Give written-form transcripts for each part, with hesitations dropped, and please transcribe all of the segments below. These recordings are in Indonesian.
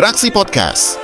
Beraksi Podcast.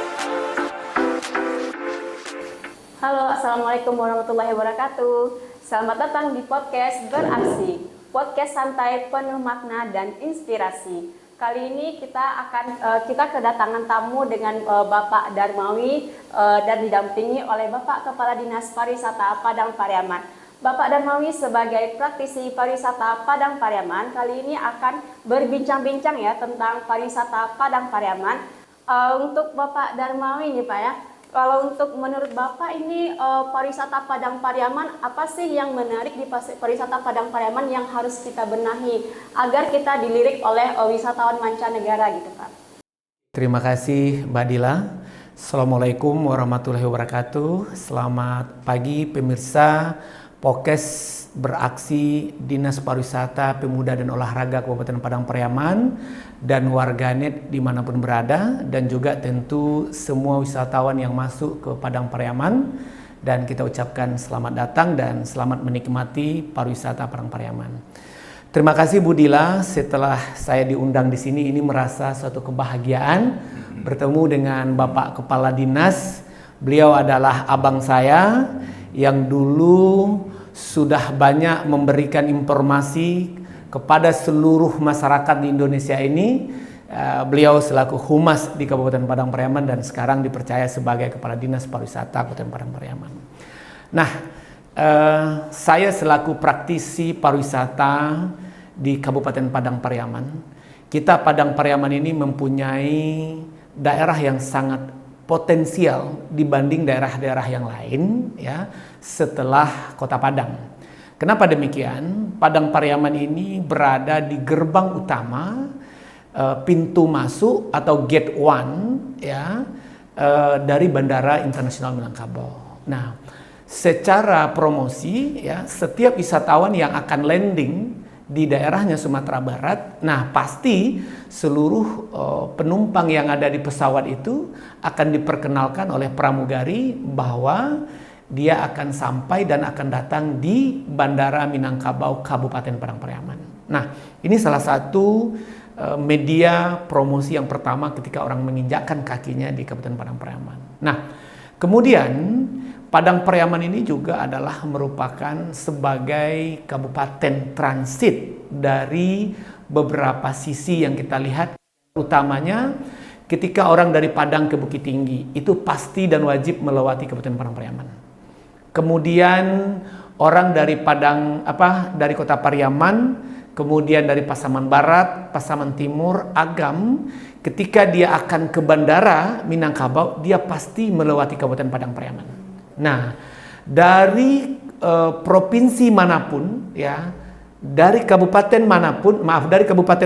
Halo, Assalamualaikum warahmatullahi wabarakatuh. Selamat datang di podcast Beraksi, podcast santai penuh makna dan inspirasi. Kali ini kita kedatangan tamu dengan Bapak Darmawi dan didampingi oleh Bapak Kepala Dinas Pariwisata Padang Pariaman. Bapak Darmawi sebagai praktisi pariwisata Padang Pariaman kali ini akan berbincang-bincang ya tentang pariwisata Padang Pariaman. Untuk Bapak Darmawi nih Pak ya, kalau untuk menurut Bapak ini pariwisata Padang Pariaman apa sih yang menarik di pariwisata Padang Pariaman yang harus kita benahi agar kita dilirik oleh wisatawan mancanegara gitu Pak? Terima kasih Mbak Dila. Assalamualaikum warahmatullahi wabarakatuh. Selamat pagi pemirsa Podcast Beraksi Dinas Pariwisata Pemuda dan Olahraga Kabupaten Padang Pariaman dan warganet dimanapun berada, dan juga tentu semua wisatawan yang masuk ke Padang Pariaman, dan kita ucapkan selamat datang dan selamat menikmati pariwisata Padang Pariaman. Terima kasih Bu Dila, setelah saya diundang di sini ini merasa suatu kebahagiaan bertemu dengan Bapak Kepala Dinas. Beliau adalah abang saya yang dulu sudah banyak memberikan informasi kepada seluruh masyarakat di Indonesia ini. Beliau selaku humas di Kabupaten Padang Pariaman dan sekarang dipercaya sebagai Kepala Dinas Pariwisata Kabupaten Padang Pariaman. Nah, saya selaku praktisi pariwisata di Kabupaten Padang Pariaman. Kita Padang Pariaman ini mempunyai daerah yang sangat potensial dibanding daerah-daerah yang lain ya setelah Kota Padang. Kenapa demikian? Padang Pariaman ini berada di gerbang utama, pintu masuk atau gate one ya dari Bandara Internasional Minangkabau. Nah, secara promosi ya setiap wisatawan yang akan landing di daerahnya Sumatera Barat, nah pasti seluruh penumpang yang ada di pesawat itu akan diperkenalkan oleh pramugari bahwa dia akan sampai dan akan datang di Bandara Minangkabau Kabupaten Padang Pariaman. Nah, ini salah satu media promosi yang pertama ketika orang menginjakkan kakinya di Kabupaten Padang Pariaman. Nah, kemudian Padang Pariaman ini juga adalah merupakan sebagai kabupaten transit dari beberapa sisi yang kita lihat, utamanya ketika orang dari Padang ke Bukit Tinggi itu pasti dan wajib melewati Kabupaten Padang Pariaman. Kemudian orang dari dari Kota Pariaman, kemudian dari Pasaman Barat, Pasaman Timur, Agam, ketika dia akan ke Bandara Minangkabau, dia pasti melewati Kabupaten Padang Pariaman. Nah, dari provinsi manapun ya, dari kabupaten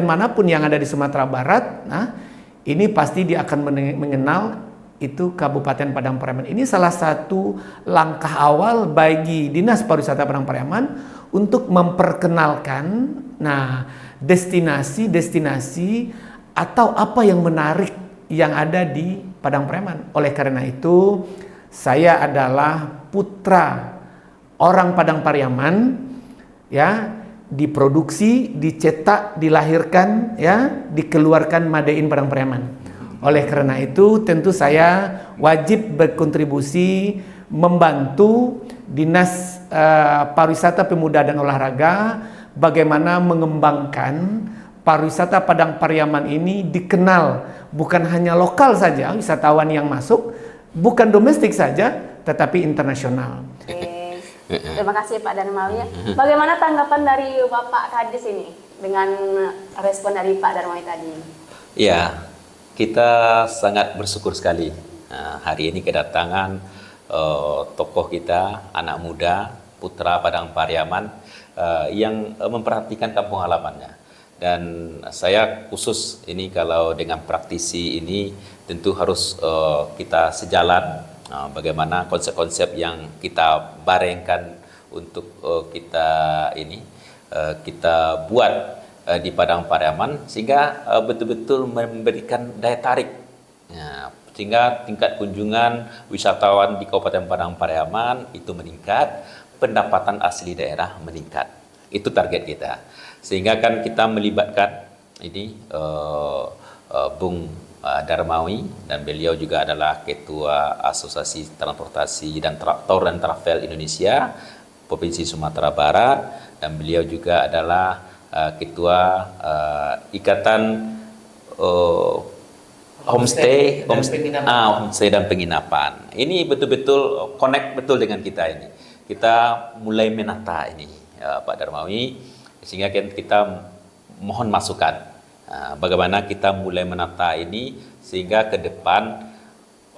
manapun yang ada di Sumatera Barat, nah ini pasti dia akan mengenal itu Kabupaten Padang Pariaman. Ini salah satu langkah awal bagi Dinas Pariwisata Padang Pariaman untuk memperkenalkan nah destinasi-destinasi atau apa yang menarik yang ada di Padang Pariaman. Oleh karena itu, saya adalah putra orang Padang Pariaman ya, diproduksi, dicetak, dilahirkan ya, dikeluarkan Made in Padang Pariaman. Oleh karena itu tentu saya wajib berkontribusi membantu Dinas Pariwisata Pemuda dan Olahraga bagaimana mengembangkan pariwisata Padang Pariaman ini dikenal bukan hanya lokal saja wisatawan yang masuk, bukan domestik saja, tetapi internasional. Oke. Terima kasih Pak Darmawi. Bagaimana tanggapan dari Bapak Kadis ini dengan respon dari Pak Darmawi tadi? Ya, kita sangat bersyukur sekali hari ini kedatangan tokoh kita, anak muda, putra Padang Pariaman yang memperhatikan kampung halamannya. Dan saya khusus ini kalau dengan praktisi ini tentu harus kita sejalan bagaimana konsep-konsep yang kita barengkan untuk kita buat di Padang Pariaman sehingga betul-betul memberikan daya tarik sehingga tingkat kunjungan wisatawan di Kabupaten Padang Pariaman itu meningkat, pendapatan asli daerah meningkat. Itu target kita. Sehingga kan kita melibatkan ini Bung Darmawi, dan beliau juga adalah Ketua Asosiasi Transportasi dan Traktor dan Travel Indonesia Provinsi Sumatera Barat, dan beliau juga adalah Ketua Ikatan Homestay dan Penginapan. Ini betul-betul connect betul dengan kita ini. Kita mulai menata ini, Pak Darmawi, sehingga kita mohon masukan. Bagaimana kita mulai menata ini sehingga ke depan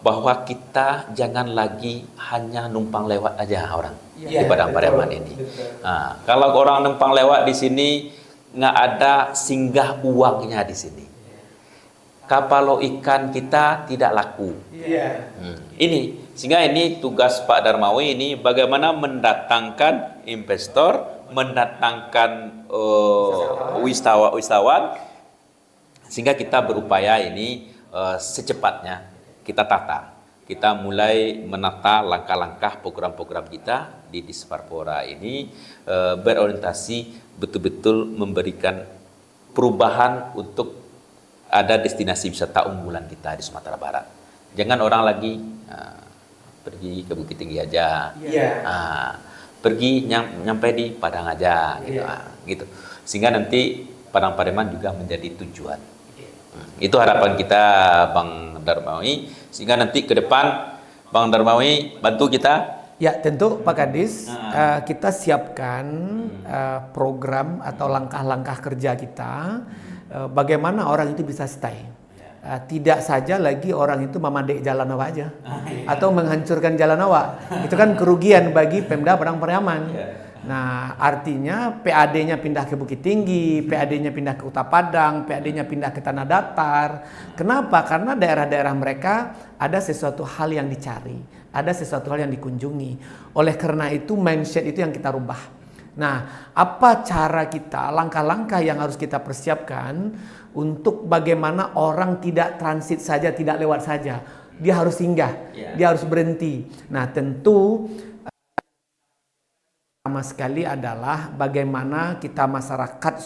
bahwa kita jangan lagi hanya numpang lewat aja orang di Padang Pariaman ini. Kalau orang numpang lewat di sini nggak ada singgah uangnya di sini. Kapal ikan kita tidak laku. Ini sehingga ini tugas Pak Darmawi ini bagaimana mendatangkan investor, mendatangkan wisatawan, sehingga kita berupaya ini secepatnya kita tata. Kita mulai menata langkah-langkah program-program kita di Disparpora ini berorientasi betul-betul memberikan perubahan untuk ada destinasi wisata unggulan kita di Sumatera Barat. Jangan orang lagi pergi ke Bukit Tinggi aja, pergi nyampe di Padang aja, gitu. Sehingga nanti Padang Pariaman juga menjadi tujuan. Itu harapan kita, Bang Darmawi, sehingga nanti ke depan Bang Darmawi bantu kita. Ya, tentu Pak Kadis, kita siapkan program atau langkah-langkah kerja kita, bagaimana orang itu bisa stay. Tidak saja lagi orang itu memadek jalan awak aja, atau menghancurkan jalan awak. Itu kan kerugian bagi Pemda Padang Pariaman. Nah, artinya PAD-nya pindah ke Bukit Tinggi, PAD-nya pindah ke Kota Padang, PAD-nya pindah ke Tanah Datar. Kenapa? Karena daerah-daerah mereka ada sesuatu hal yang dicari, ada sesuatu hal yang dikunjungi. Oleh karena itu mindset itu yang kita rubah. Nah, apa cara kita, langkah-langkah yang harus kita persiapkan untuk bagaimana orang tidak transit saja, tidak lewat saja. Dia harus singgah, dia harus berhenti. Nah, tentu pertama sekali adalah bagaimana kita masyarakat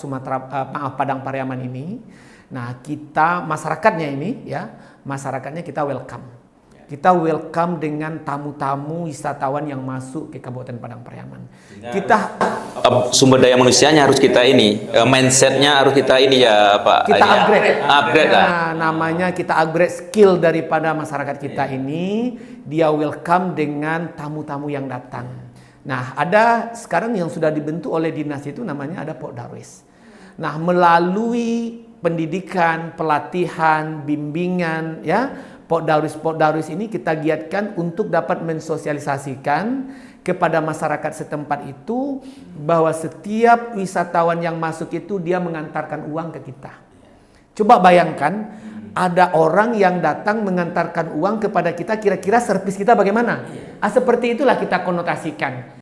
Padang Pariaman ini, nah kita masyarakatnya ini masyarakatnya kita welcome. Kita welcome dengan tamu-tamu wisatawan yang masuk ke Kabupaten Padang Pariaman. Kita sumber daya manusianya harus kita ini, mindsetnya harus kita ini ya Pak. Kita upgrade lah. Nah, namanya kita upgrade skill daripada masyarakat kita ini. Dia welcome dengan tamu-tamu yang datang. Nah, ada sekarang yang sudah dibentuk oleh dinas itu namanya ada Pok Darwis. Nah, melalui pendidikan, pelatihan, bimbingan, Pok Darwis ini kita giatkan untuk dapat mensosialisasikan kepada masyarakat setempat itu bahwa setiap wisatawan yang masuk itu dia mengantarkan uang ke kita. Coba bayangkan, ada orang yang datang mengantarkan uang kepada kita, kira-kira servis kita bagaimana? Seperti itulah kita konotasikan.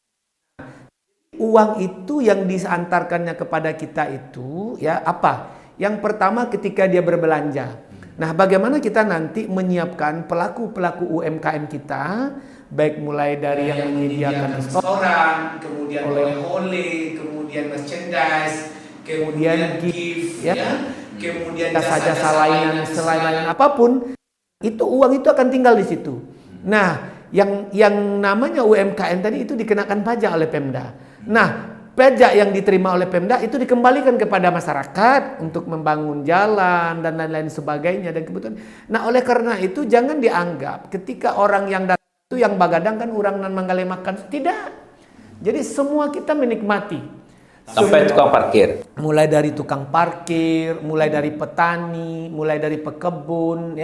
Uang itu yang diantarkannya kepada kita itu apa? Yang pertama ketika dia berbelanja. Nah, bagaimana kita nanti menyiapkan pelaku-pelaku UMKM kita, baik mulai dari yang menyediakan restoran, kemudian oleh-oleh, kemudian merchandise, kemudian gift, kemudian jasa-jasa lain apapun, itu uang itu akan tinggal di situ. Nah, yang namanya UMKM tadi itu dikenakan pajak oleh Pemda. Nah, pajak yang diterima oleh Pemda itu dikembalikan kepada masyarakat untuk membangun jalan dan lain-lain sebagainya dan kebutuhan. Nah, oleh karena itu jangan dianggap ketika orang yang datang itu yang bagadang kan orang nan manggale makan. Tidak. Jadi semua kita menikmati. Sampai tukang parkir. Mulai dari tukang parkir, mulai dari petani, mulai dari pekebun,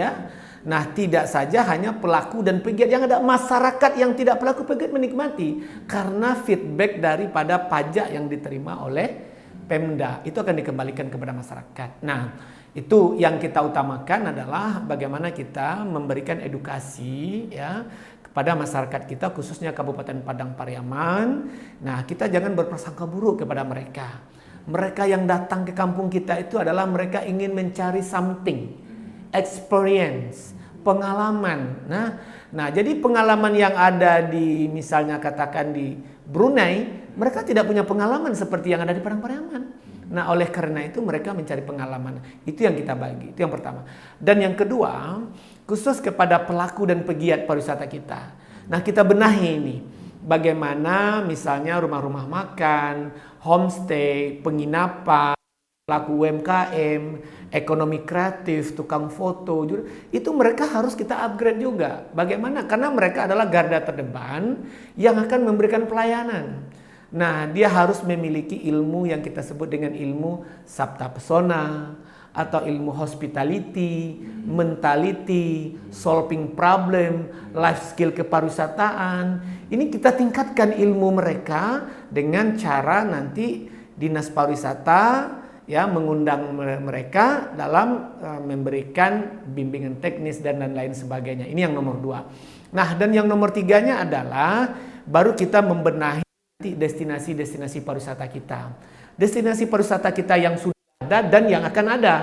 Nah, tidak saja hanya pelaku dan pegiat, yang ada masyarakat yang tidak pelaku pegiat menikmati karena feedback daripada pajak yang diterima oleh Pemda itu akan dikembalikan kepada masyarakat. Nah, itu yang kita utamakan adalah bagaimana kita memberikan edukasi kepada masyarakat kita, khususnya Kabupaten Padang Pariaman. Nah, kita jangan berprasangka buruk kepada mereka. Mereka yang datang ke kampung kita itu adalah mereka ingin mencari something, experience, pengalaman. Nah, jadi pengalaman yang ada di misalnya katakan di Brunei, mereka tidak punya pengalaman seperti yang ada di Padang Pariaman. Nah, oleh karena itu mereka mencari pengalaman. Itu yang kita bagi, itu yang pertama. Dan yang kedua, khusus kepada pelaku dan pegiat pariwisata kita. Nah, kita benahi ini. Bagaimana misalnya rumah-rumah makan, homestay, penginapan, pelaku UMKM, ekonomi kreatif, tukang foto, itu mereka harus kita upgrade juga. Bagaimana? Karena mereka adalah garda terdepan yang akan memberikan pelayanan. Nah, dia harus memiliki ilmu yang kita sebut dengan ilmu sabta pesona, atau ilmu hospitality, mentality, solving problem, life skill kepariwisataan. Ini kita tingkatkan ilmu mereka dengan cara nanti Dinas Pariwisata ya mengundang mereka dalam memberikan bimbingan teknis dan lain sebagainya. Ini yang nomor 2. Nah, dan yang nomor 3-nya adalah baru kita membenahi destinasi-destinasi pariwisata kita. Destinasi pariwisata kita yang sudah ada dan yang akan ada.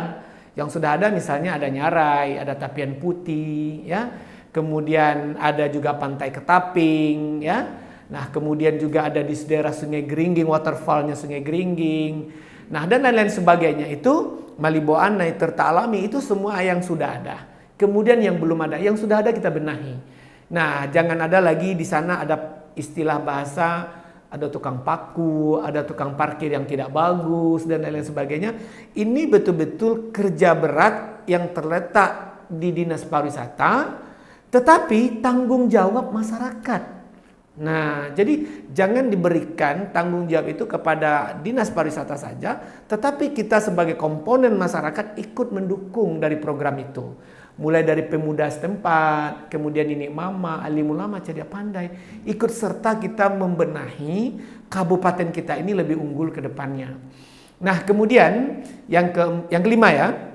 Yang sudah ada misalnya ada Nyarai, ada Tapian Putih, ya. Kemudian ada juga Pantai Ketaping, ya. Nah, kemudian juga ada di daerah Sungai Geringging, waterfallnya Sungai Geringging. Nah, dan lain-lain sebagainya itu Maliboan, Tirta Alami itu semua yang sudah ada. Kemudian yang belum ada, yang sudah ada kita benahi. Nah, jangan ada lagi di sana ada istilah bahasa ada tukang paku, ada tukang parkir yang tidak bagus dan lain-lain sebagainya. Ini betul-betul kerja berat yang terletak di Dinas Pariwisata, tetapi tanggung jawab masyarakat. Nah, jadi jangan diberikan tanggung jawab itu kepada Dinas Pariwisata saja, tetapi kita sebagai komponen masyarakat ikut mendukung dari program itu. Mulai dari pemuda setempat, kemudian ini mama, alim ulama, ceria pandai, ikut serta kita membenahi kabupaten kita ini lebih unggul ke depannya. Nah, kemudian yang kelima ya.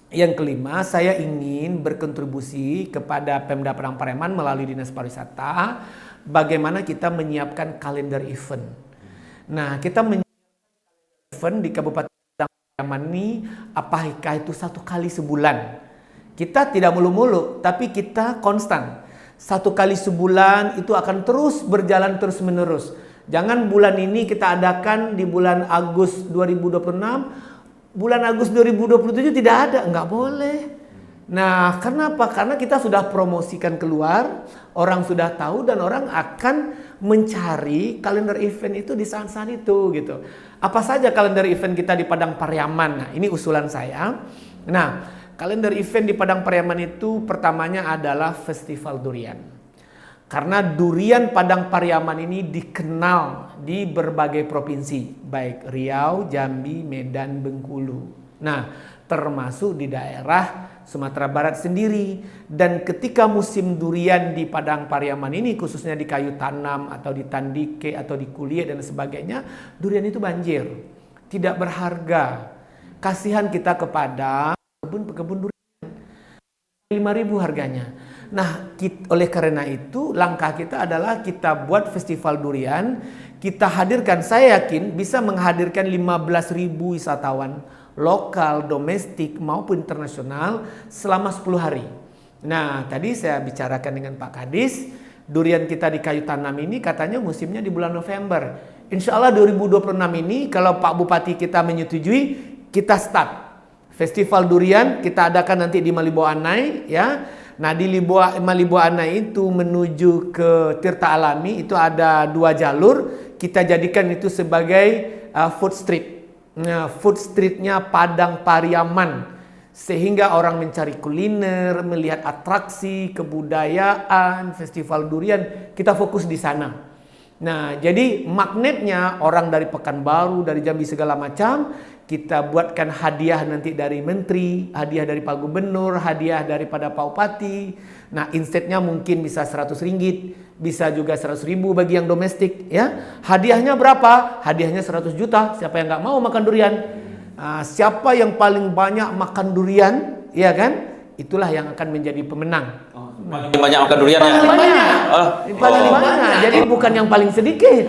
Yang kelima, saya ingin berkontribusi kepada Pemda Padang Pariaman melalui Dinas Pariwisata bagaimana kita menyiapkan kalender event. Nah, kita menyiapkan event di Kabupaten Padang Pariaman ini apakah itu 1 kali sebulan. Kita tidak mulu-mulu, tapi kita konstan. 1 kali sebulan itu akan terus berjalan terus-menerus. Jangan bulan ini kita adakan di bulan Agustus 2026, bulan Agustus 2027 tidak ada, enggak boleh. Nah, kenapa? Karena kita sudah promosikan keluar, orang sudah tahu dan orang akan mencari kalender event itu di saat-saat itu gitu. Apa saja kalender event kita di Padang Pariaman? Nah, ini usulan saya. Nah, kalender event di Padang Pariaman itu pertamanya adalah Festival Durian. Karena durian Padang Pariaman ini dikenal di berbagai provinsi, baik Riau, Jambi, Medan, Bengkulu. Nah, termasuk di daerah Sumatera Barat sendiri. Dan ketika musim durian di Padang Pariaman ini, khususnya di Kayu Tanam atau di Tandike atau di Kuliah dan sebagainya, durian itu banjir, tidak berharga. Kasihan kita kepada pekebun durian, 5.000 harganya. Nah, oleh karena itu langkah kita adalah kita buat festival durian. Kita hadirkan, saya yakin bisa menghadirkan 15.000 wisatawan lokal, domestik maupun internasional selama 10 hari. Nah, tadi saya bicarakan dengan Pak Kadis, durian kita di Kayu Tanam ini katanya musimnya di bulan November. Insya Allah 2026 ini kalau Pak Bupati kita menyetujui, kita start Festival Durian. Kita adakan nanti di Maliboanai ya. Nah, di Maliboanai itu menuju ke Tirta Alami itu ada 2 jalur. Kita jadikan itu sebagai food street. Nah, food streetnya Padang Pariaman. Sehingga orang mencari kuliner, melihat atraksi, kebudayaan, festival durian. Kita fokus di sana. Nah, jadi magnetnya orang dari Pekanbaru, dari Jambi segala macam. Kita buatkan hadiah nanti dari menteri, hadiah dari Pak Gubernur, hadiah daripada Pak Bupati. Nah, insteadnya mungkin bisa 100 ringgit, bisa juga 100.000 bagi yang domestik ya. Hadiahnya berapa? Hadiahnya 100 juta. Siapa yang nggak mau makan durian? Siapa yang paling banyak makan durian, ya kan? Itulah yang akan menjadi pemenang. Paling banyak makan durian ya? Paling banyak. Paling banyak. Jadi bukan yang paling sedikit.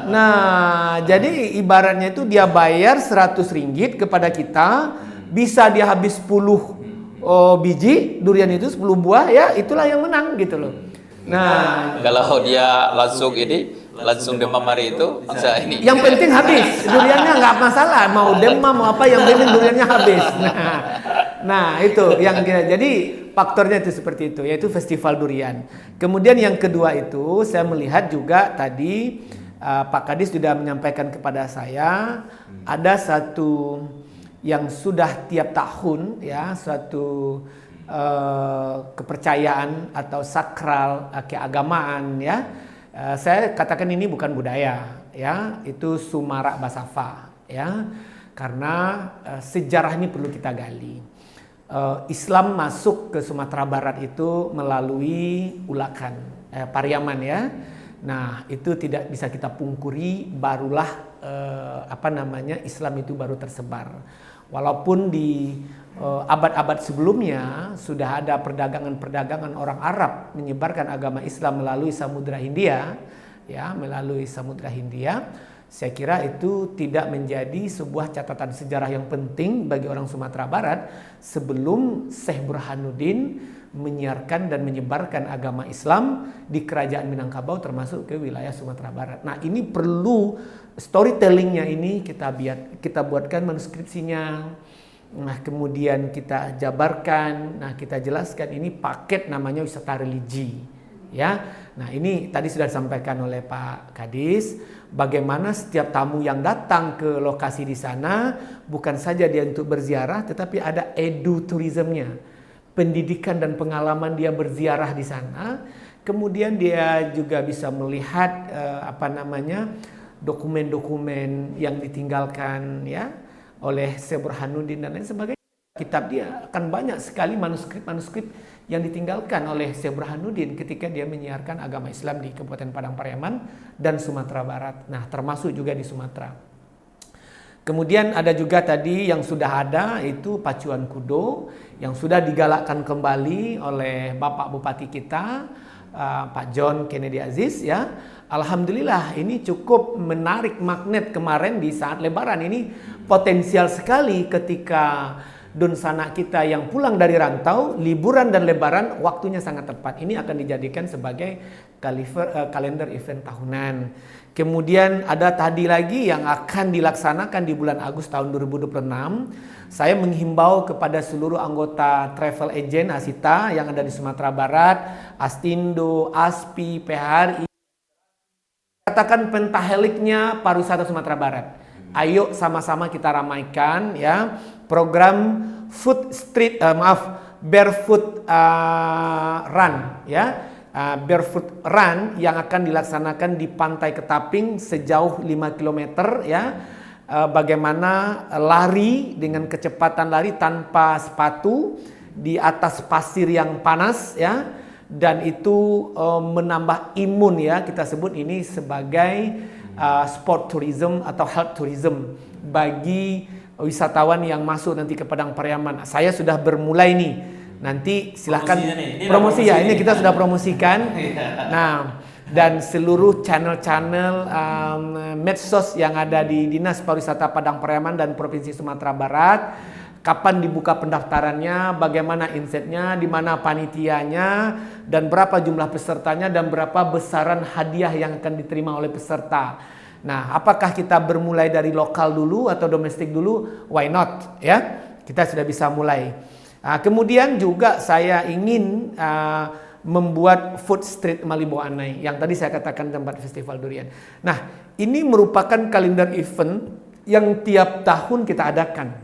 Nah, jadi ibaratnya itu dia bayar 100 ringgit kepada kita, bisa dia habis 10 biji durian itu, 10 buah ya, itulah yang menang gitu loh. Nah, kalau dia langsung ini langsung demam hari itu bisa ini. Yang penting habis, duriannya nggak masalah, mau demam mau apa, yang penting duriannya habis. Nah itu yang jadi faktornya itu seperti itu, yaitu festival durian. Kemudian yang kedua itu saya melihat juga tadi Pak Kadis sudah menyampaikan kepada saya ada satu yang sudah tiap tahun ya, suatu kepercayaan atau sakral keagamaan ya. Saya katakan ini bukan budaya ya, itu Sumarak Basafa ya, karena sejarah ini perlu kita gali. Islam masuk ke Sumatera Barat itu melalui Ulakan, Pariaman ya. Nah itu tidak bisa kita pungkuri, barulah Islam itu baru tersebar. Walaupun di abad-abad sebelumnya sudah ada perdagangan-perdagangan orang Arab menyebarkan agama Islam melalui Samudra Hindia, ya, melalui Samudra Hindia. Saya kira itu tidak menjadi sebuah catatan sejarah yang penting bagi orang Sumatera Barat sebelum Syekh Burhanuddin menyiarkan dan menyebarkan agama Islam di kerajaan Minangkabau termasuk ke wilayah Sumatera Barat. Nah ini perlu storytellingnya ini kita buatkan manuskripsinya. Nah kemudian kita jabarkan, nah kita jelaskan ini paket namanya wisata religi, ya. Nah ini tadi sudah disampaikan oleh Pak Kadis, bagaimana setiap tamu yang datang ke lokasi di sana bukan saja dia untuk berziarah, tetapi ada edutourismnya, pendidikan dan pengalaman dia berziarah di sana. Kemudian dia juga bisa melihat dokumen-dokumen yang ditinggalkan ya oleh Syekh Burhanuddin dan lain sebagainya. Kitab dia akan banyak sekali manuskrip-manuskrip yang ditinggalkan oleh Syekh Burhanuddin ketika dia menyiarkan agama Islam di Kabupaten Padang Pariaman dan Sumatera Barat. Nah, termasuk juga di Sumatera. Kemudian ada juga tadi yang sudah ada itu Pacuan Kudo yang sudah digalakkan kembali oleh Bapak Bupati kita Pak John Kennedy Aziz ya. Alhamdulillah ini cukup menarik magnet kemarin di saat Lebaran ini, potensial sekali ketika Dunsana kita yang pulang dari rantau, liburan dan Lebaran waktunya sangat tepat. Ini akan dijadikan sebagai kalender event tahunan. Kemudian ada tadi lagi yang akan dilaksanakan di bulan Agustus tahun 2026. Saya menghimbau kepada seluruh anggota travel agent Asita yang ada di Sumatera Barat, Astindo, ASPI, PHRI, katakan pentaheliknya pariwisata Sumatera Barat. Ayo sama-sama kita ramaikan ya program barefoot run ya. Barefoot Run yang akan dilaksanakan di Pantai Ketaping sejauh 5 km ya. Bagaimana lari dengan kecepatan lari tanpa sepatu di atas pasir yang panas ya, dan itu menambah imun ya. Kita sebut ini sebagai sport tourism atau health tourism bagi wisatawan yang masuk nanti ke Padang Pariaman. Saya sudah bermulai nih. Nanti silahkan promosi ya, ini kita sudah promosikan. Nah, dan seluruh channel-channel medsos yang ada di Dinas Pariwisata Padang Pariaman dan Provinsi Sumatera Barat, kapan dibuka pendaftarannya, bagaimana insetnya, di mana panitianya, dan berapa jumlah pesertanya, dan berapa besaran hadiah yang akan diterima oleh peserta. Nah, apakah kita bermulai dari lokal dulu atau domestik dulu? Why not? Ya, kita sudah bisa mulai. Kemudian juga saya ingin membuat food street Malibo Anai yang tadi saya katakan tempat festival durian. Nah, ini merupakan kalender event yang tiap tahun kita adakan.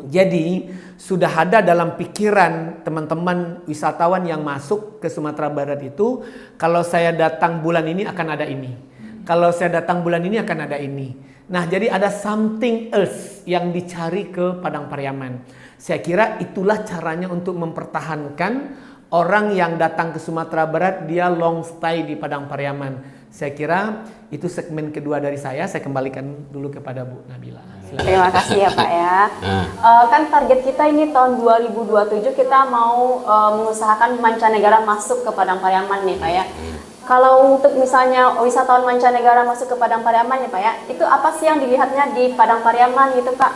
Jadi sudah ada dalam pikiran teman-teman wisatawan yang masuk ke Sumatera Barat itu, kalau saya datang bulan ini akan ada ini. Kalau saya datang bulan ini akan ada ini. Nah, jadi ada something else yang dicari ke Padang Pariaman. Saya kira itulah caranya untuk mempertahankan orang yang datang ke Sumatera Barat, dia long stay di Padang Pariaman. Saya kira itu segmen kedua dari saya kembalikan dulu kepada Bu Nabila. Silakan. Terima kasih ya Pak ya. Kan target kita ini tahun 2027 kita mau mengusahakan mancanegara masuk ke Padang Pariaman nih Pak ya. Kalau untuk misalnya wisatawan mancanegara masuk ke Padang Pariaman ya Pak ya, itu apa sih yang dilihatnya di Padang Pariaman gitu Pak?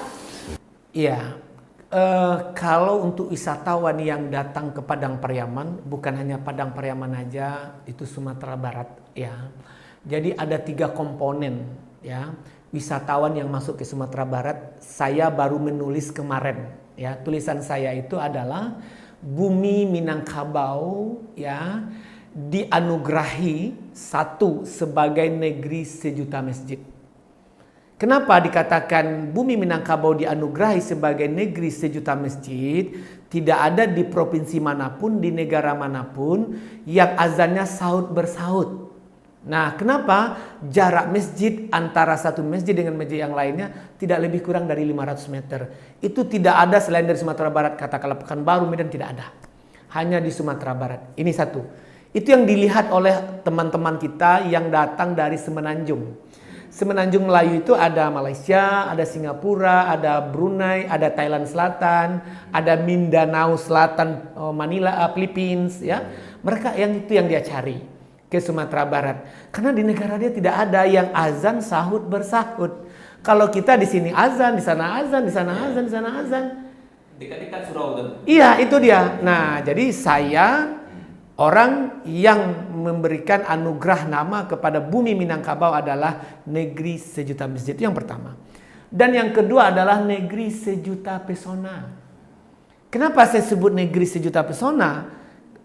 Iya. Kalau untuk wisatawan yang datang ke Padang Pariaman, bukan hanya Padang Pariaman aja, itu Sumatera Barat ya. Jadi ada 3 komponen ya wisatawan yang masuk ke Sumatera Barat. Saya baru menulis kemarin ya. Tulisan saya itu adalah Bumi Minangkabau ya dianugerahi satu sebagai negeri sejuta masjid. Kenapa dikatakan Bumi Minangkabau dianugerahi sebagai negeri sejuta masjid? Tidak ada di provinsi manapun, di negara manapun yang azannya sahut bersaut. Nah, kenapa jarak masjid antara satu masjid dengan masjid yang lainnya tidak lebih kurang dari 500 meter? Itu tidak ada selain dari Sumatera Barat, katakanlah Pekanbaru, Medan, tidak ada. Hanya di Sumatera Barat. Ini satu. Itu yang dilihat oleh teman-teman kita yang datang dari Semenanjung. Semenanjung Melayu itu ada Malaysia, ada Singapura, ada Brunei, ada Thailand Selatan, ada Mindanao Selatan, Manila, Philippines, ya. Mereka yang itu yang dia cari ke Sumatera Barat. Karena di negara dia tidak ada yang azan sahut bersahut. Kalau kita di sini azan, di sana azan, di sana azan, di sana azan. Dekat-dekat surau kan? Iya, itu dia. Nah, jadi saya orang yang memberikan anugerah nama kepada Bumi Minangkabau adalah negeri sejuta masjid. Itu yang pertama. Dan yang kedua adalah negeri sejuta pesona. Kenapa saya sebut negeri sejuta pesona?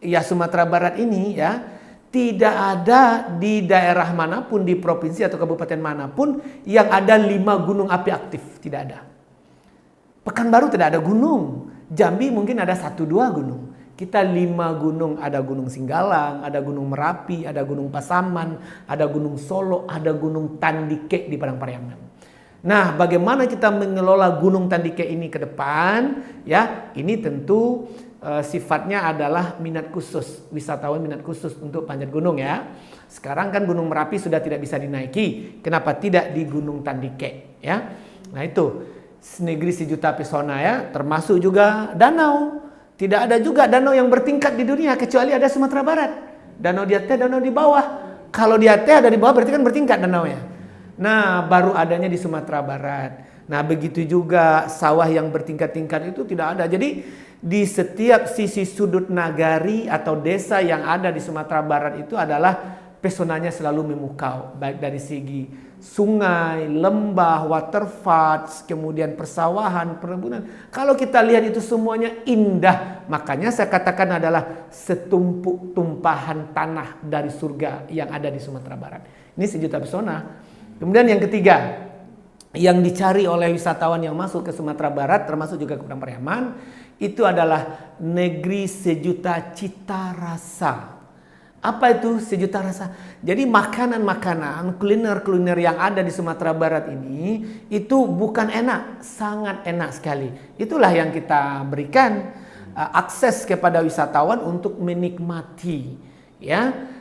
Ya, Sumatera Barat ini ya tidak ada di daerah manapun, di provinsi atau kabupaten manapun yang ada 5 gunung api aktif. Tidak ada. Pekanbaru tidak ada gunung. Jambi mungkin ada 1-2 gunung. Kita 5 gunung. Ada Gunung Singgalang, ada Gunung Merapi, ada Gunung Pasaman, ada Gunung Solo, ada Gunung Tandike di Padang Pariaman. Nah, bagaimana kita mengelola Gunung Tandike ini ke depan? Ya, ini tentu sifatnya adalah minat khusus, wisatawan minat khusus untuk panjat gunung ya. Sekarang kan Gunung Merapi sudah tidak bisa dinaiki, kenapa tidak di Gunung Tandike ya? Nah itu negeri sejuta pesona ya, termasuk juga danau. Tidak ada juga danau yang bertingkat di dunia kecuali ada Sumatera Barat. Danau di atas, danau di bawah. Kalau di atas ada di bawah berarti kan bertingkat danaunya. Nah baru adanya di Sumatera Barat. Nah begitu juga sawah yang bertingkat-tingkat itu tidak ada. Jadi di setiap sisi sudut nagari atau desa yang ada di Sumatera Barat itu adalah pesonanya selalu memukau. Baik dari segi sungai, lembah, waterfalls, kemudian persawahan, perkebunan. Kalau kita lihat itu semuanya indah. Makanya saya katakan adalah setumpuk tumpahan tanah dari surga yang ada di Sumatera Barat. Ini sejuta pesona. Kemudian yang ketiga, yang dicari oleh wisatawan yang masuk ke Sumatera Barat, termasuk juga ke Padang Pariaman, itu adalah negeri sejuta cita rasa. Apa itu sejuta rasa? Jadi makanan-makanan, kuliner-kuliner yang ada di Sumatera Barat ini itu bukan enak, sangat enak sekali. Itulah yang kita berikan akses kepada wisatawan untuk menikmati ya.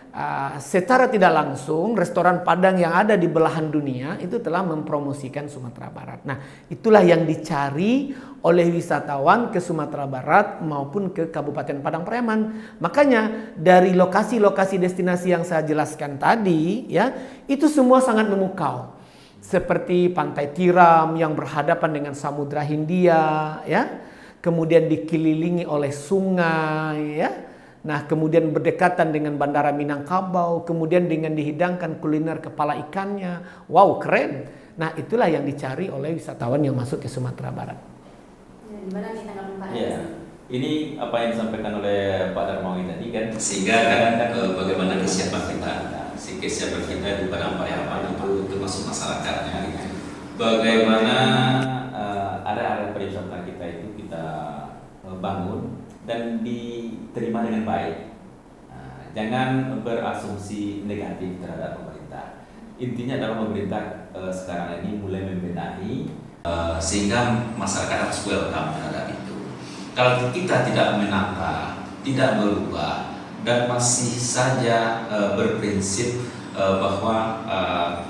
Secara tidak langsung restoran Padang yang ada di belahan dunia itu telah mempromosikan Sumatera Barat. Nah, itulah yang dicari oleh wisatawan ke Sumatera Barat maupun ke Kabupaten Padang Pariaman. Makanya dari lokasi-lokasi destinasi yang saya jelaskan tadi ya, itu semua sangat memukau. Seperti Pantai Tiram yang berhadapan dengan Samudra Hindia ya. Kemudian dikelilingi oleh sungai ya. Nah, kemudian berdekatan dengan Bandara Minangkabau, kemudian dengan dihidangkan kuliner kepala ikannya. Wow, keren. Nah, itulah yang dicari oleh wisatawan yang masuk ke Sumatera Barat. Gimana nih tanggapan Pak? Iya. Ini apa yang disampaikan oleh Pak Darmawi tadi kan, sehingga kan bagaimana kesiapan kita, si kesiapan kita di Padang Pariaman itu termasuk masyarakatnya. Gitu. Bagaimana area-area pariwisata kita itu kita bangun dan diterima dengan baik. Nah, jangan berasumsi negatif terhadap pemerintah. Intinya adalah pemerintah sekarang ini mulai membenahi sehingga masyarakat harus welcome terhadap itu. Kalau kita tidak menata, tidak berubah dan masih saja berprinsip bahwa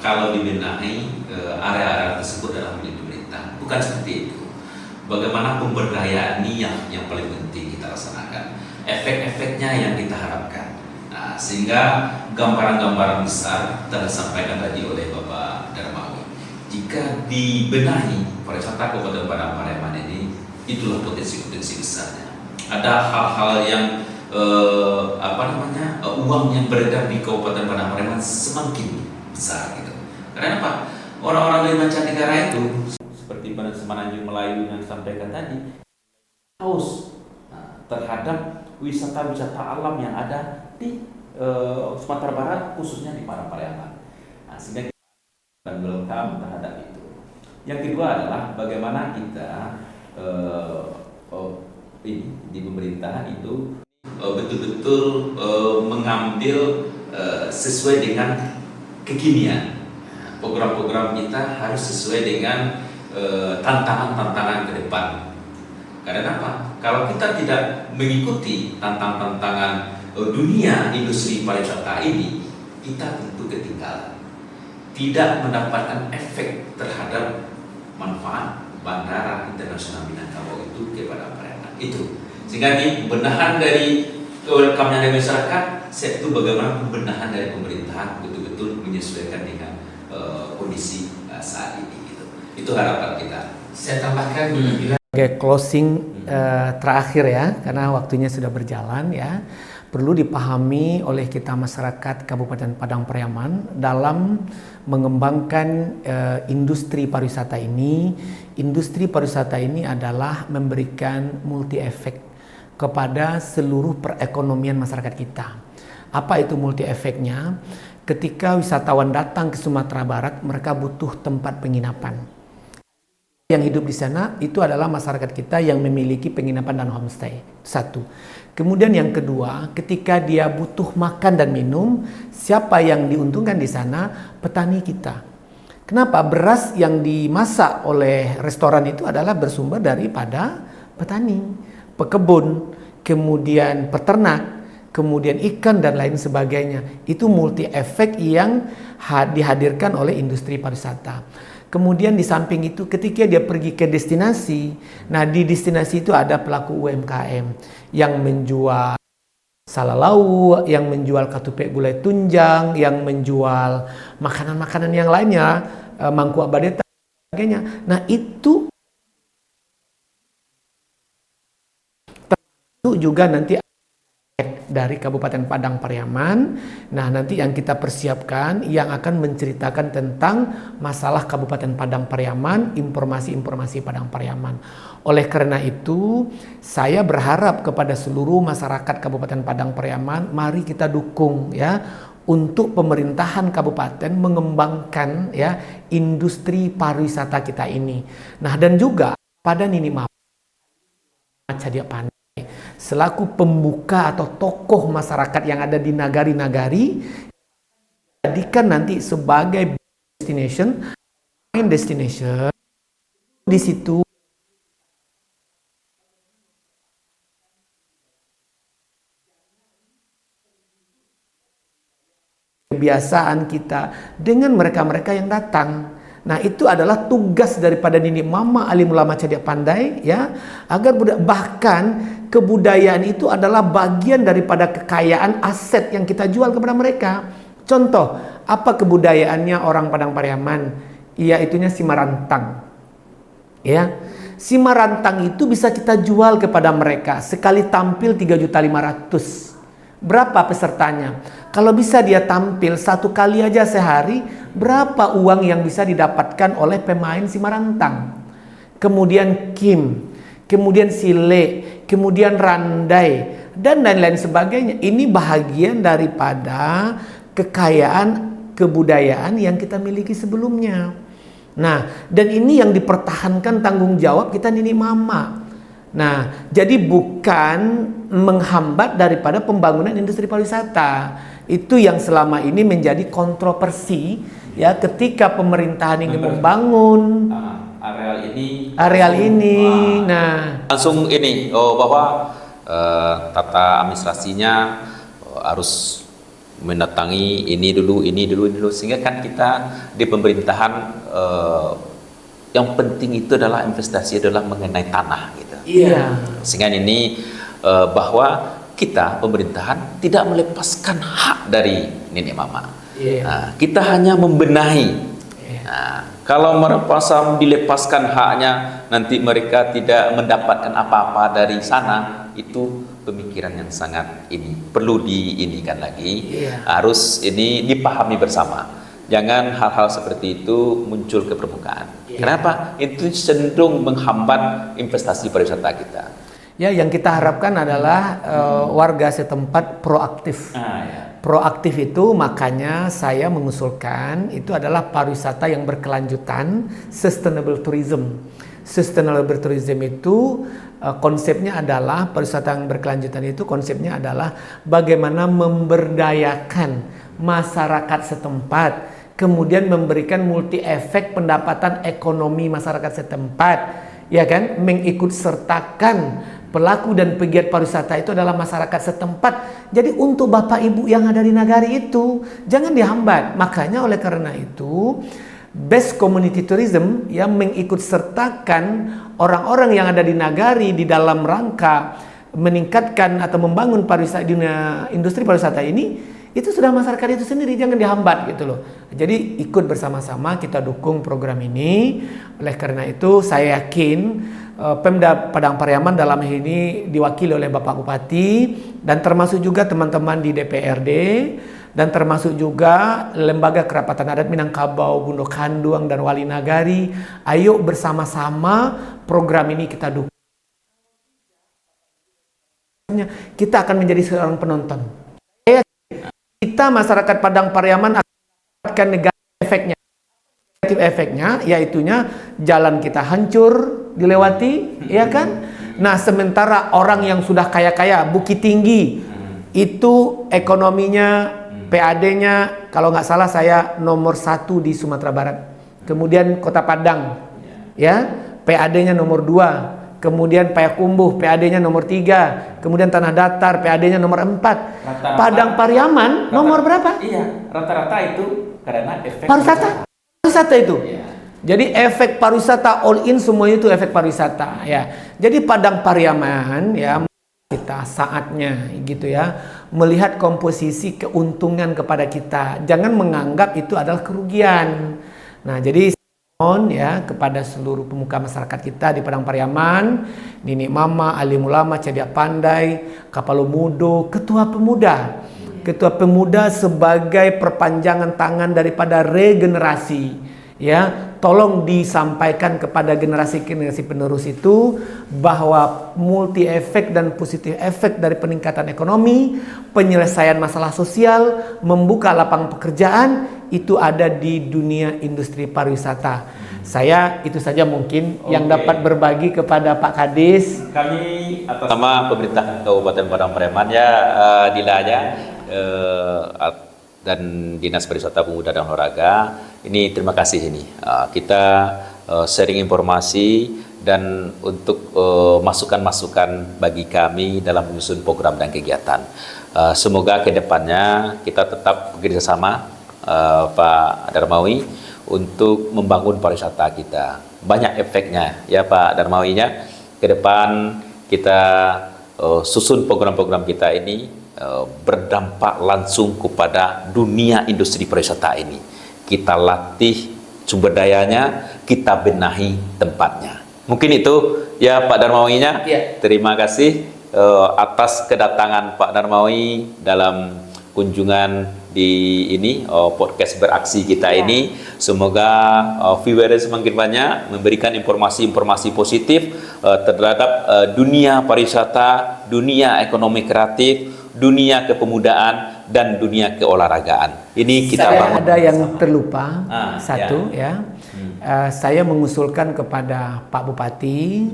kalau dibenahi area-area tersebut adalah milik pemerintah, bukan seperti itu. Bagaimana pemberdayaan ini yang paling penting kita laksanakan, efek-efeknya yang kita harapkan. Nah, sehingga gambaran-gambaran besar telah disampaikan tadi oleh Bapak Darmawi. Jika dibenahi pariwisata Kabupaten Padang Pariaman ini, itulah potensi-potensi besarnya. Ada hal-hal yang uang yang beredar di Kabupaten Padang Pariaman semakin besar gitu. Karena apa? Orang-orang dari mancanegara itu seperti Semenanjung Melayu yang disampaikan tadi haus terhadap wisata-wisata alam yang ada di Sumatera Barat, khususnya di Padang Pariaman. Sehingga kita welcome terhadap itu. Yang kedua adalah bagaimana kita di pemerintahan itu betul-betul mengambil sesuai dengan kekinian. Program-program kita harus sesuai dengan tantangan-tantangan ke depan. Karena apa? Kalau kita tidak mengikuti tantangan-tantangan dunia industri pariwisata ini, kita tentu ketinggalan. Tidak mendapatkan efek terhadap manfaat Bandara Internasional Minangkabau itu kepada Pariaman. Itu. Sehingga ini pembenahan dari welcome-nya dari masyarakat, itu bagaimana pembenahan dari pemerintahan betul-betul menyesuaikan dengan kondisi saat ini. Gitu. Itu harapan kita. Saya tambahkan bila Sebagai closing terakhir ya, karena waktunya sudah berjalan ya, perlu dipahami oleh kita masyarakat Kabupaten Padang Pariaman dalam mengembangkan industri pariwisata ini. Industri pariwisata ini adalah memberikan multi efek kepada seluruh perekonomian masyarakat kita. Apa itu multi efeknya? Ketika wisatawan datang ke Sumatera Barat, mereka butuh tempat penginapan. Yang hidup di sana itu adalah masyarakat kita yang memiliki penginapan dan homestay. Satu. Kemudian yang kedua, ketika dia butuh makan dan minum, siapa yang diuntungkan di sana? Petani kita. Kenapa? Beras yang dimasak oleh restoran itu adalah bersumber daripada petani, pekebun, kemudian peternak, kemudian ikan dan lain sebagainya. Itu multi efek yang dihadirkan oleh industri pariwisata. Kemudian di samping itu ketika dia pergi ke destinasi, nah di destinasi itu ada pelaku UMKM yang menjual salalau, yang menjual katupek gulai tunjang, yang menjual makanan-makanan yang lainnya, mangkuak badeta dan sebagainya. Nah itu juga nanti dari Kabupaten Padang Pariaman. Nah nanti yang kita persiapkan yang akan menceritakan tentang masalah Kabupaten Padang Pariaman, informasi-informasi Padang Pariaman. Oleh karena itu saya berharap kepada seluruh masyarakat Kabupaten Padang Pariaman, mari kita dukung ya untuk pemerintahan kabupaten mengembangkan ya industri pariwisata kita ini. Nah dan juga pada Nini Mama Cadia Pandai selaku pembuka atau tokoh masyarakat yang ada di nagari-nagari, jadikan nanti sebagai destination, main destination di situ kebiasaan kita dengan mereka-mereka yang datang. Nah itu adalah tugas daripada Nini Mama Alim Ulama Cadia Pandai ya, agar bahkan kebudayaan itu adalah bagian daripada kekayaan aset yang kita jual kepada mereka. Contoh, apa kebudayaannya orang Padang Pariaman? Iya, itunya Simarantang. Ya. Simarantang itu bisa kita jual kepada mereka. Sekali tampil 3.500.000. Berapa pesertanya? Kalau bisa dia tampil satu kali aja sehari, berapa uang yang bisa didapatkan oleh pemain Simarantang? Kemudian Kim, kemudian Sile, kemudian Randai, dan lain-lain sebagainya. Ini bahagian daripada kekayaan kebudayaan yang kita miliki sebelumnya. Nah, dan ini yang dipertahankan tanggung jawab kita Nini Mama. Nah, jadi bukan menghambat daripada pembangunan industri pariwisata. Itu yang selama ini menjadi kontroversi ya ketika pemerintahan ini membangun areal ini. Nah, langsung ini bahwa tata administrasinya harus mendatangi ini dulu sehingga kan kita di pemerintahan yang penting itu adalah investasi adalah mengenai tanah gitu. Iya. Sehingga ini bahwa kita pemerintahan tidak melepaskan hak dari nenek mama. Iya. Nah, kita hanya membenahi. Iya. Nah, kalau mereka dilepaskan haknya nanti mereka tidak mendapatkan apa-apa dari sana, itu pemikiran yang sangat ini perlu diinikan lagi. Iya. Harus ini dipahami bersama. Jangan hal-hal seperti itu muncul ke permukaan. Kenapa? Itu cenderung menghambat investasi pariwisata kita. Ya, yang kita harapkan adalah warga setempat proaktif. Proaktif itu makanya saya mengusulkan itu adalah pariwisata yang berkelanjutan, sustainable tourism. Sustainable tourism itu konsepnya adalah pariwisata yang berkelanjutan itu konsepnya adalah bagaimana memberdayakan masyarakat setempat, kemudian memberikan multi efek pendapatan ekonomi masyarakat setempat, ya kan, mengikut sertakan pelaku dan pegiat pariwisata itu adalah masyarakat setempat. Jadi untuk Bapak Ibu yang ada di nagari itu jangan dihambat. Makanya oleh karena itu best community tourism yang mengikut sertakan orang-orang yang ada di nagari di dalam rangka meningkatkan atau membangun pariwisata dunia industri pariwisata ini, itu sudah masyarakat itu sendiri, jangan dihambat gitu loh. Jadi ikut bersama-sama kita dukung program ini. Oleh karena itu saya yakin Pemda Padang Pariaman dalam hal ini diwakili oleh Bapak Bupati dan termasuk juga teman-teman di DPRD dan termasuk juga Lembaga Kerapatan Adat Minangkabau, Bundo Kanduang dan Wali Nagari. Ayo bersama-sama program ini kita dukung. Kita akan menjadi seorang penonton. Kita masyarakat Padang Pariaman akan mendapatkan negatif efeknya. Negatif efeknya yaitunya jalan kita hancur dilewati, ya kan? Nah, sementara orang yang sudah kaya-kaya, Bukit Tinggi itu ekonominya, PAD-nya kalau nggak salah saya nomor 1 di Sumatera Barat. Kemudian Kota Padang, ya, PAD-nya nomor 2. Kemudian Payakumbuh, PAD-nya nomor 3. Kemudian Tanah Datar, PAD-nya nomor 4. Padang Pariaman nomor berapa? Iya, rata-rata itu karena efek pariwisata itu. Iya. Jadi efek pariwisata all in semuanya itu efek pariwisata ya. Jadi Padang Pariaman ya kita saatnya gitu ya melihat komposisi keuntungan kepada kita. Jangan menganggap itu adalah kerugian. Nah, jadi mohon ya kepada seluruh pemuka masyarakat kita di Padang Pariaman, Nini Mama, alim ulama, cerdik pandai, Kapalo Mudo, ketua pemuda. Ketua pemuda sebagai perpanjangan tangan daripada regenerasi. Ya, tolong disampaikan kepada generasi-generasi penerus itu bahwa multi efek dan positif efek dari peningkatan ekonomi, penyelesaian masalah sosial, membuka lapangan pekerjaan itu ada di dunia industri pariwisata. Saya itu saja mungkin yang dapat berbagi kepada Pak Kadis. Kami atas nama pemerintah Kabupaten Padang Pariaman ya Dilanya dan Dinas Pariwisata Pemuda dan Olahraga ini terima kasih ini kita sharing informasi dan untuk masukan-masukan bagi kami dalam menyusun program dan kegiatan. Semoga kedepannya kita tetap bekerjasama Pak Darmawi untuk membangun pariwisata kita. Banyak efeknya ya Pak Darmawinya. Ke depan kita susun program-program kita ini berdampak langsung kepada dunia industri pariwisata ini. Kita latih sumber dayanya, kita benahi tempatnya. Mungkin itu ya Pak Darmawinya. Ya. Terima kasih atas kedatangan Pak Darmawi dalam kunjungan di ini podcast beraksi kita ini. Semoga viewers semakin banyak memberikan informasi-informasi positif terhadap dunia pariwisata, dunia ekonomi kreatif, dunia kepemudaan dan dunia keolahragaan. Ini kita bangun. Ada yang terlupa satu ya. Saya mengusulkan kepada Pak Bupati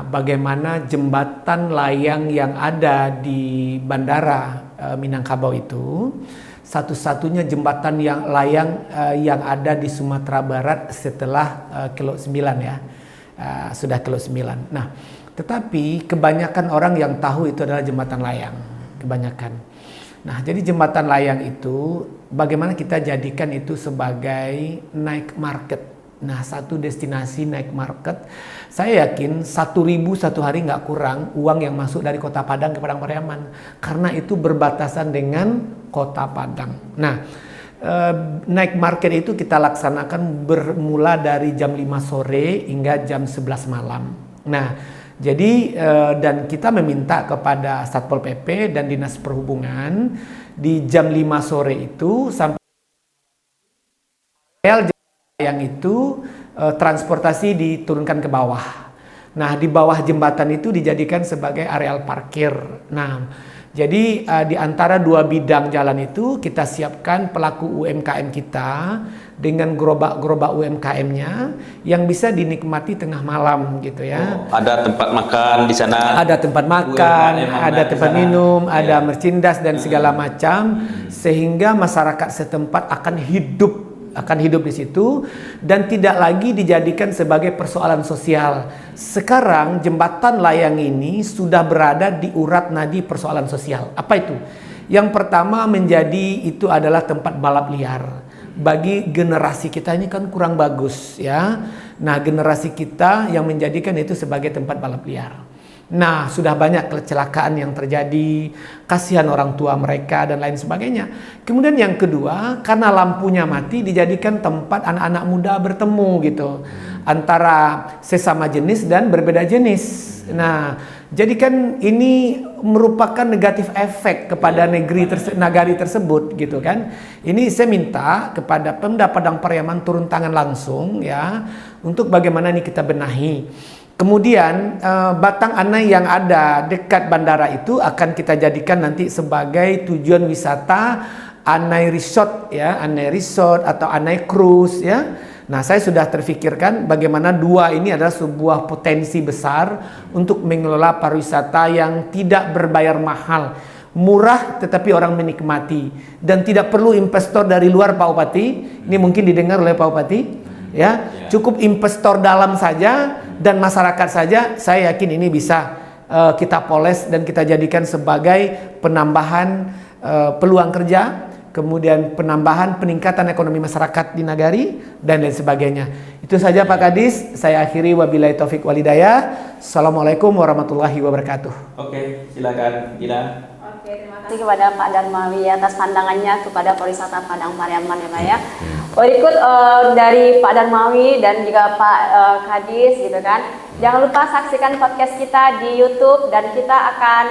bagaimana jembatan layang yang ada di Bandara Minangkabau itu satu-satunya jembatan yang layang yang ada di Sumatera Barat setelah Kilo 9 ya. Sudah Kilo 9. Nah, tetapi kebanyakan orang yang tahu itu adalah jembatan layang, kebanyakan. Nah, jadi jembatan layang itu bagaimana kita jadikan itu sebagai night market. Nah, satu destinasi night market. Saya yakin 1.000 satu hari nggak kurang uang yang masuk dari Kota Padang ke Padang Pariaman. Karena itu berbatasan dengan Kota Padang. Nah, night market itu kita laksanakan bermula dari jam 5 sore hingga jam 11 malam. Nah, Jadi dan kita meminta kepada Satpol PP dan Dinas Perhubungan di jam 5 sore itu sampai yang itu transportasi diturunkan ke bawah. Nah, di bawah jembatan itu dijadikan sebagai areal parkir. Nah, jadi di antara dua bidang jalan itu kita siapkan pelaku UMKM kita dengan gerobak-gerobak UMKM-nya yang bisa dinikmati tengah malam gitu ya. Ada tempat makan di sana. Ada tempat makan, ada tempat minum, ada merchandise dan segala macam sehingga masyarakat setempat akan hidup di situ dan tidak lagi dijadikan sebagai persoalan sosial. Sekarang jembatan layang ini sudah berada di urat nadi persoalan sosial. Apa itu? Yang pertama itu adalah tempat balap liar. Bagi generasi kita ini kan kurang bagus ya. Nah, generasi kita yang menjadikan itu sebagai tempat balap liar. Nah, sudah banyak kecelakaan yang terjadi, kasihan orang tua mereka dan lain sebagainya. Kemudian yang kedua, karena lampunya mati dijadikan tempat anak-anak muda bertemu gitu. Antara sesama jenis dan berbeda jenis. Nah, jadi kan ini merupakan negatif efek kepada nagari tersebut gitu kan. Ini saya minta kepada Pemda Padang Pariaman turun tangan langsung ya untuk bagaimana ini kita benahi. Kemudian Batang Anai yang ada dekat bandara itu akan kita jadikan nanti sebagai tujuan wisata Anai Resort ya, Anai Resort atau Anai Cruise ya. Nah, saya sudah terfikirkan bagaimana dua ini adalah sebuah potensi besar untuk mengelola pariwisata yang tidak berbayar mahal, murah tetapi orang menikmati dan tidak perlu investor dari luar Pak Bupati. Ini mungkin didengar oleh Pak Bupati. Ya, cukup investor dalam saja dan masyarakat saja, saya yakin ini bisa kita poles dan kita jadikan sebagai penambahan peluang kerja, kemudian peningkatan ekonomi masyarakat di nagari dan lain sebagainya. Itu saja Pak Kadis, saya akhiri wabillahi taufik walhidayah. Assalamualaikum warahmatullahi wabarakatuh. Oke, silakan Dina. Oke, terima kasih kepada Pak Darmawi atas pandangannya kepada pariwisata Padang Pariaman ya Pak ya. Berikut dari Pak Darmawi dan juga Pak Kadis gitu kan. Jangan lupa saksikan podcast kita di YouTube dan kita akan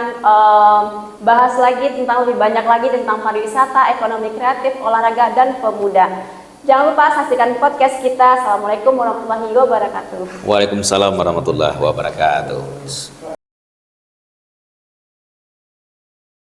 bahas lagi lebih banyak lagi tentang pariwisata, ekonomi kreatif, olahraga dan pemuda. Jangan lupa saksikan podcast kita. Assalamualaikum warahmatullahi wabarakatuh. Waalaikumsalam warahmatullahi wabarakatuh.